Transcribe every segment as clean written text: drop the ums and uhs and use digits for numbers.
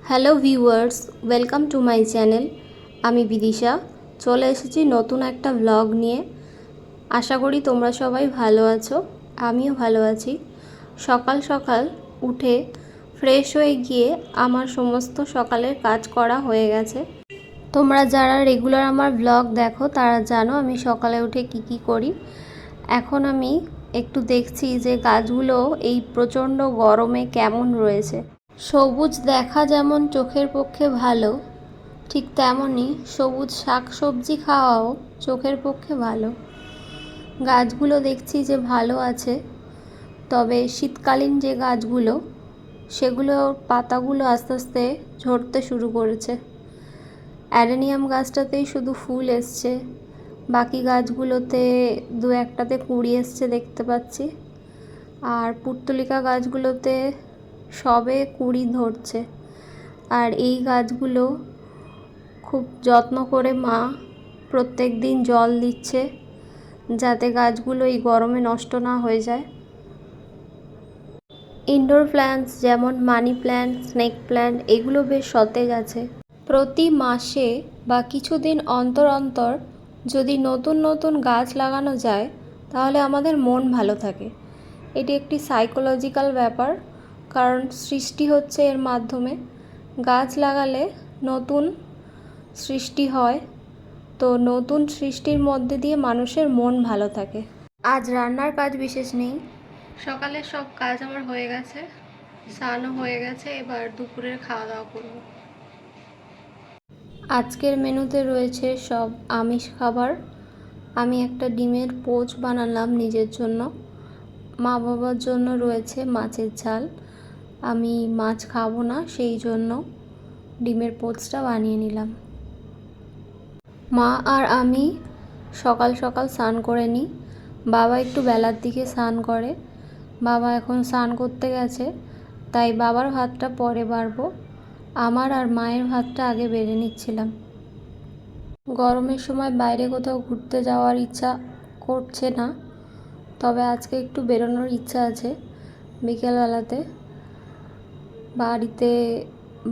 Hello viewers, welcome to my channel. আমি বিদিশা চলে এসেছি নতুন একটা ব্লগ নিয়ে। আশা করি তোমরা সবাই ভালো আছো, আমিও ভালো আছি। সকাল সকাল উঠে ফ্রেশ হয়ে গিয়ে আমার সমস্ত সকালের কাজ করা হয়ে গেছে। তোমরা যারা রেগুলার আমার ব্লগ দেখো তারা জানো আমি সকালে উঠে কি করি। এখন আমি একটু দেখছি যে গাছগুলো এই প্রচণ্ড গরমে কেমন রয়েছে। সবুজ দেখা যেমন চোখের পক্ষে ভালো, ঠিক তেমনই সবুজ শাকসবজি খাওয়াও চোখের পক্ষে ভালো। গাছগুলো দেখছি যে ভালো আছে, তবে শীতকালীন যে গাছগুলো সেগুলোর পাতাগুলো আস্তে আস্তে ঝরতে শুরু করেছে। অ্যাডেনিয়াম গাছটাতেই শুধু ফুল এসছে, বাকি গাছগুলোতে দু একটাতে কুঁড়ি এসছে দেখতে পাচ্ছি। আর পুর্তলিকা গাছগুলোতে সবে কুঁড়ি ধরছে। আর এই গাছগুলো খুব যত্ন করে মা প্রত্যেক দিন জল দিচ্ছে, যাতে গাছগুলো এই গরমে নষ্ট না হয়ে যায়। ইনডোর প্ল্যান্টস যেমন মানি প্ল্যান্ট, স্নেক প্ল্যান্ট এগুলো বেশ সতেজ আছে। প্রতি মাসে বা কিছুদিন অন্তর অন্তর যদি নতুন নতুন গাছ লাগানো যায় তাহলে আমাদের মন ভালো থাকে। এটি একটি সাইকোলজিক্যাল ব্যাপার, কারণ সৃষ্টি হচ্ছে এর মাধ্যমে। গাছ লাগালে নতুন সৃষ্টি হয়, তো নতুন সৃষ্টির মধ্যে দিয়ে মানুষের মন ভালো থাকে। আজ রান্নার কাজ বিশেষ নেই, সকালে সব কাজ আমার হয়ে গেছে, স্নানও হয়ে গেছে। এবার দুপুরের খাওয়া দাওয়া করব। আজকের মেনুতে রয়েছে সব আমিষ খাবার। আমি একটা ডিমের পোচ বানালাম নিজের জন্য, মা বাবার জন্য রয়েছে মাছের ঝাল। আমি মাছ খাবো না, সেই জন্য ডিমের পোচটা বানিয়ে নিলাম। মা আর আমি সকাল সকাল স্নান করে নিই, বাবা একটু বেলার দিকে স্নান করে। বাবা এখন স্নান করতে গেছে, তাই বাবার ভাতটা পরে বাড়বো। আমার আর মায়ের ভাতটা আগে বেড়ে নিচ্ছিলাম। গরমের সময় বাইরে কোথাও ঘুরতে যাওয়ার ইচ্ছা করছে না, তবে আজকে একটু বেরোনোর ইচ্ছা আছে বিকেলবেলাতে। বাড়িতে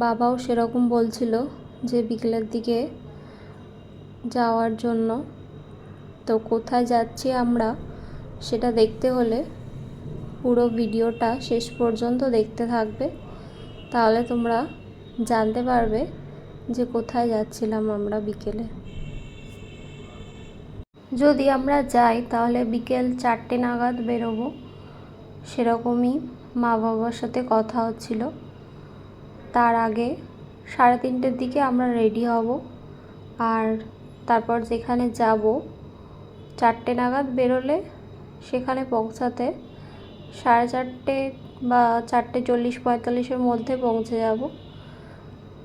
বাবাও সেরকম বলছিল যে বিকেলের দিকে যাওয়ার জন্য। তো কোথায় যাচ্ছি আমরা সেটা দেখতে হলে পুরো ভিডিওটা শেষ পর্যন্ত দেখতে থাকবে, তাহলে তোমরা জানতে পারবে যে কোথায় যাচ্ছিলাম আমরা বিকেলে। যদি আমরা যাই তাহলে বিকেল 4টে নাগাদ বেরোবো, সেরকমই মা বাবার সাথে কথা হচ্ছিল। তার আগে 3:30টের দিকে আমরা রেডি হব, আর তারপর যেখানে যাব 4টে নাগাদ বেরোলে সেখানে পৌঁছাতে 4:30 বা 4:40-45-এর মধ্যে পৌঁছে যাব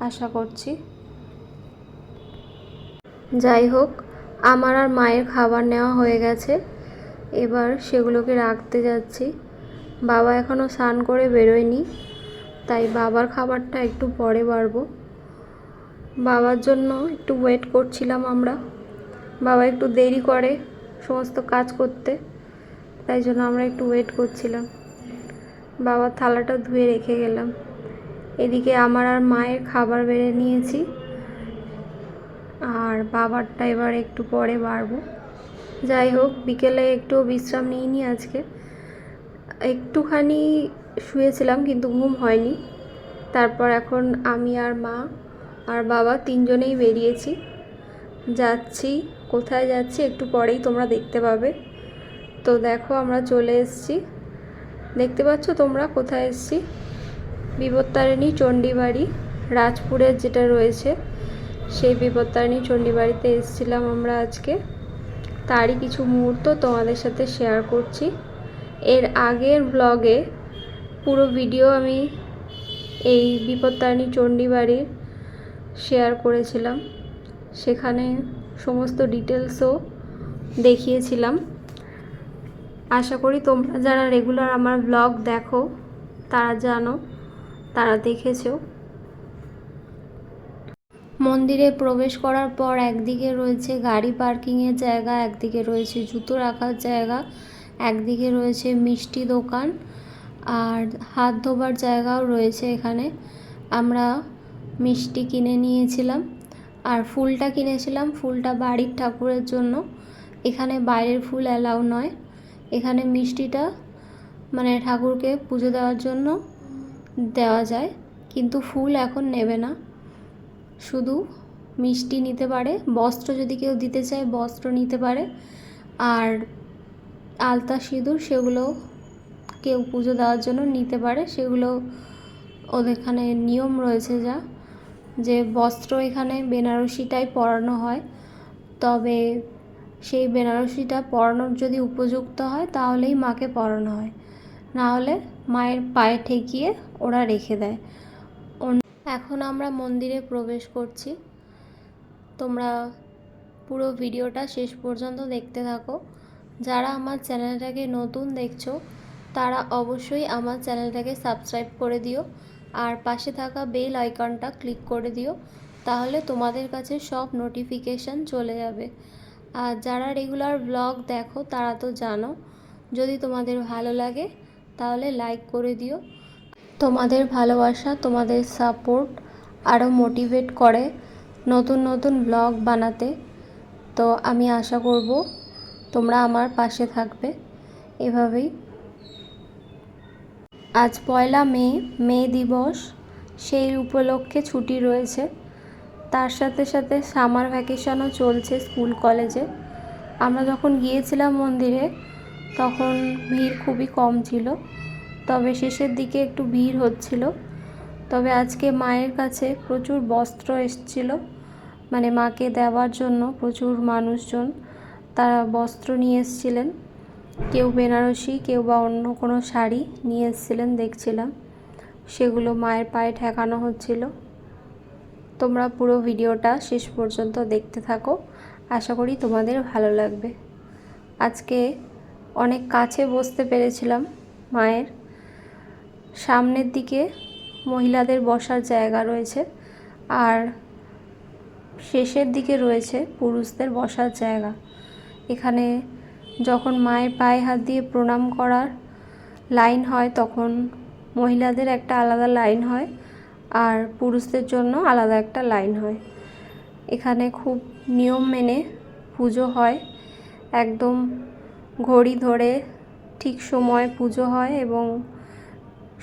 আশা করছি। যাই হোক, আমার আর মায়ের খাবার নেওয়া হয়ে গেছে, এবার সেগুলোকে রাখতে যাচ্ছি। বাবা এখনও স্নান করে বেরোয়নি, তাই বাবার খাবারটা একটু পরে বাড়বো। বাবার জন্য একটু ওয়েট করছিলাম আমরা। বাবা একটু দেরি করে সমস্ত কাজ করতে, তাই জন্য আমরা একটু ওয়েট করছিলাম। বাবার থালাটা ধুয়ে রেখে গেলাম। এদিকে আমার আর মায়ের খাবার বেড়ে নিয়েছি, আর বাবারটা এবার একটু পরে বাড়বো। যাই হোক, বিকেলে একটু বিশ্রাম নিইনি আজকে। একটুখানি শুয়েছিলাম কিন্তু ঘুম হয়নি। তারপর এখন আমি আর মা আর বাবা তিনজনেই বেরিয়েছি, যাচ্ছি। কোথায় যাচ্ছি একটু পরেই তোমরা দেখতে পাবে। তো দেখো, আমরা চলে এসেছি, দেখতে পাচ্ছ তোমরা কোথায় এসেছি। বিপত্তারিণী চণ্ডীবাড়ি, রাজপুরের যেটা রয়েছে সেই বিপত্তারিণী চণ্ডীবাড়িতে এসেছিলাম আমরা আজকে। তারই কিছু মুহূর্ত তোমাদের সাথে শেয়ার করছি। এর আগের ব্লগে পুরো ভিডিও আমি এই বিপত্তারিণী চণ্ডীবাড়ির শেয়ার করেছিলাম, সেখানে সমস্ত ডিটেলসও দেখিয়েছিলাম। আশা করি তোমরা যারা রেগুলার আমার ব্লগ দেখো তারা জানো, তারা দেখেছো। মন্দিরে প্রবেশ করার পর একদিকে রয়েছে গাড়ি পার্কিংয়ের জায়গা, একদিকে রয়েছে জুতো রাখার জায়গা, একদিকে রয়েছে মিষ্টি দোকান, আর হাত ধোবার জায়গাও রয়েছে এখানে। আমরা মিষ্টি কিনে নিয়েছিলাম। আর ফুলটা কিনেছিলাম, ফুলটা বাড়ির ঠাকুরের জন্য। এখানে বাইরের ফুল অ্যালাউ নয়, এখানে মিষ্টিটা মানে ঠাকুরকে পুজো দেওয়ার জন্য দেওয়া যায়, কিন্তু ফুল এখন নেবে না, শুধু মিষ্টি নিতে পারে। বস্ত্র যদি কেউ দিতে চায় বস্ত্র নিতে পারে, আর আলতা সিঁদুর সেগুলো কেউ পুজো দেওয়ার জন্য নিতে পারে। সেগুলো ওদের এখানে নিয়ম রয়েছে যে বস্ত্র এখানে বেনারসিটাই পরানো হয়, তবে সেই বেনারসিটা পরানোর যদি উপযুক্ত হয় তাহলেই মাকে পরানো হয়, না হলে মায়ের পায়ে ঠেকিয়ে ওরা রেখে দেয়। এখন আমরা মন্দিরে প্রবেশ করছি, তোমরা পুরো ভিডিওটা শেষ পর্যন্ত দেখতে থাকো। যারা আমার চ্যানেলটাকে নতুন দেখছো তারা অবশ্যই আমার চ্যানেলটাকে সাবস্ক্রাইব করে দিও, আর পাশে থাকা বেল আইকনটা ক্লিক করে দিও, তাহলে তোমাদের কাছে সব নোটিফিকেশান চলে যাবে। আর যারা রেগুলার ব্লগ দেখো তারা তো জানো, যদি তোমাদের ভালো লাগে তাহলে লাইক করে দিও। তোমাদের ভালোবাসা, তোমাদের সাপোর্ট আরও মোটিভেট করে নতুন নতুন ব্লগ বানাতে। তো আমি আশা করব তোমরা আমার পাশে থাকবে এভাবেই। আজ 1 মে দিবস, সেই উপলক্ষে ছুটি রয়েছে। তার সাথে সাথে সামার ভ্যাকেশনও চলছে স্কুল কলেজে। আমরা যখন গিয়েছিলাম মন্দিরে তখন ভিড় খুবই কম ছিল, তবে শেষের দিকে একটু ভিড় হচ্ছিল। তবে আজকে মায়ের কাছে প্রচুর বস্ত্র এসেছিল, মানে মাকে দেওয়ার জন্য প্রচুর মানুষজন তারা বস্ত্র নিয়ে এসেছিলেন। কেউ বেনারসি, কেউ বা অন্য কোনো শাড়ি নিয়ে এসেছিলেন দেখছিলাম, সেগুলো মায়ের পায়ে ঠেকানো হচ্ছিল। তোমরা পুরো ভিডিওটা শেষ পর্যন্ত দেখতে থাকো, আশা করি তোমাদের ভালো লাগবে। আজকে অনেক কাছে বসতে পেরেছিলাম মায়ের। সামনের দিকে মহিলাদের বসার জায়গা রয়েছে, আর শেষের দিকে রয়েছে পুরুষদের বসার জায়গা। এখানে যখন মায়ের পায়ে হাত দিয়ে প্রণাম করার লাইন হয় তখন মহিলাদের একটা আলাদা লাইন হয়, আর পুরুষদের জন্য আলাদা একটা লাইন হয়। এখানে খুব নিয়ম মেনে পুজো হয়, একদম ঘড়ি ধরে ঠিক সময় পুজো হয় এবং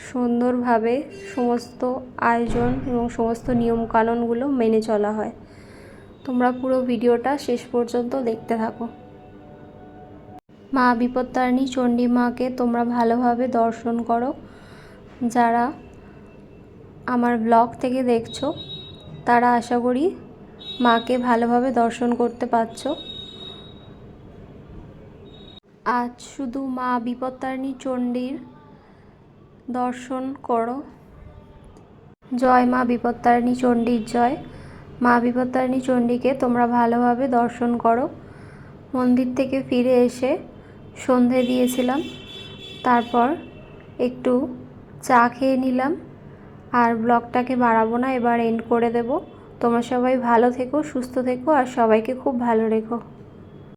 সুন্দরভাবে সমস্ত আয়োজন এবং সমস্ত নিয়মকানুনগুলো মেনে চলা হয়। তোমরা পুরো ভিডিওটা শেষ পর্যন্ত দেখতে থাকো। মা বিপত্তারিণী চণ্ডী মাকে তোমরা ভালোভাবে দর্শন করো। যারা আমার ব্লগ থেকে দেখছো তারা আশা করি মাকে ভালোভাবে দর্শন করতে পারছো। আজ শুধু মা বিপত্তারিণী চণ্ডীর দর্শন করো। জয় মা বিপত্তারিণী চণ্ডীর জয়। মা বিপত্তারিণী চণ্ডীকে তোমরা ভালোভাবে দর্শন করো। মন্দির থেকে ফিরে এসে সন্ধে দিয়েছিলাম, তারপর একটু চা খেয়ে নিলাম। আর ব্লগটাকে বাড়াবো না, এবার এন্ড করে দেব। তোমরা সবাই ভালো থেকো, সুস্থ থেকো, আর সবাইকে খুব ভালো রেখো।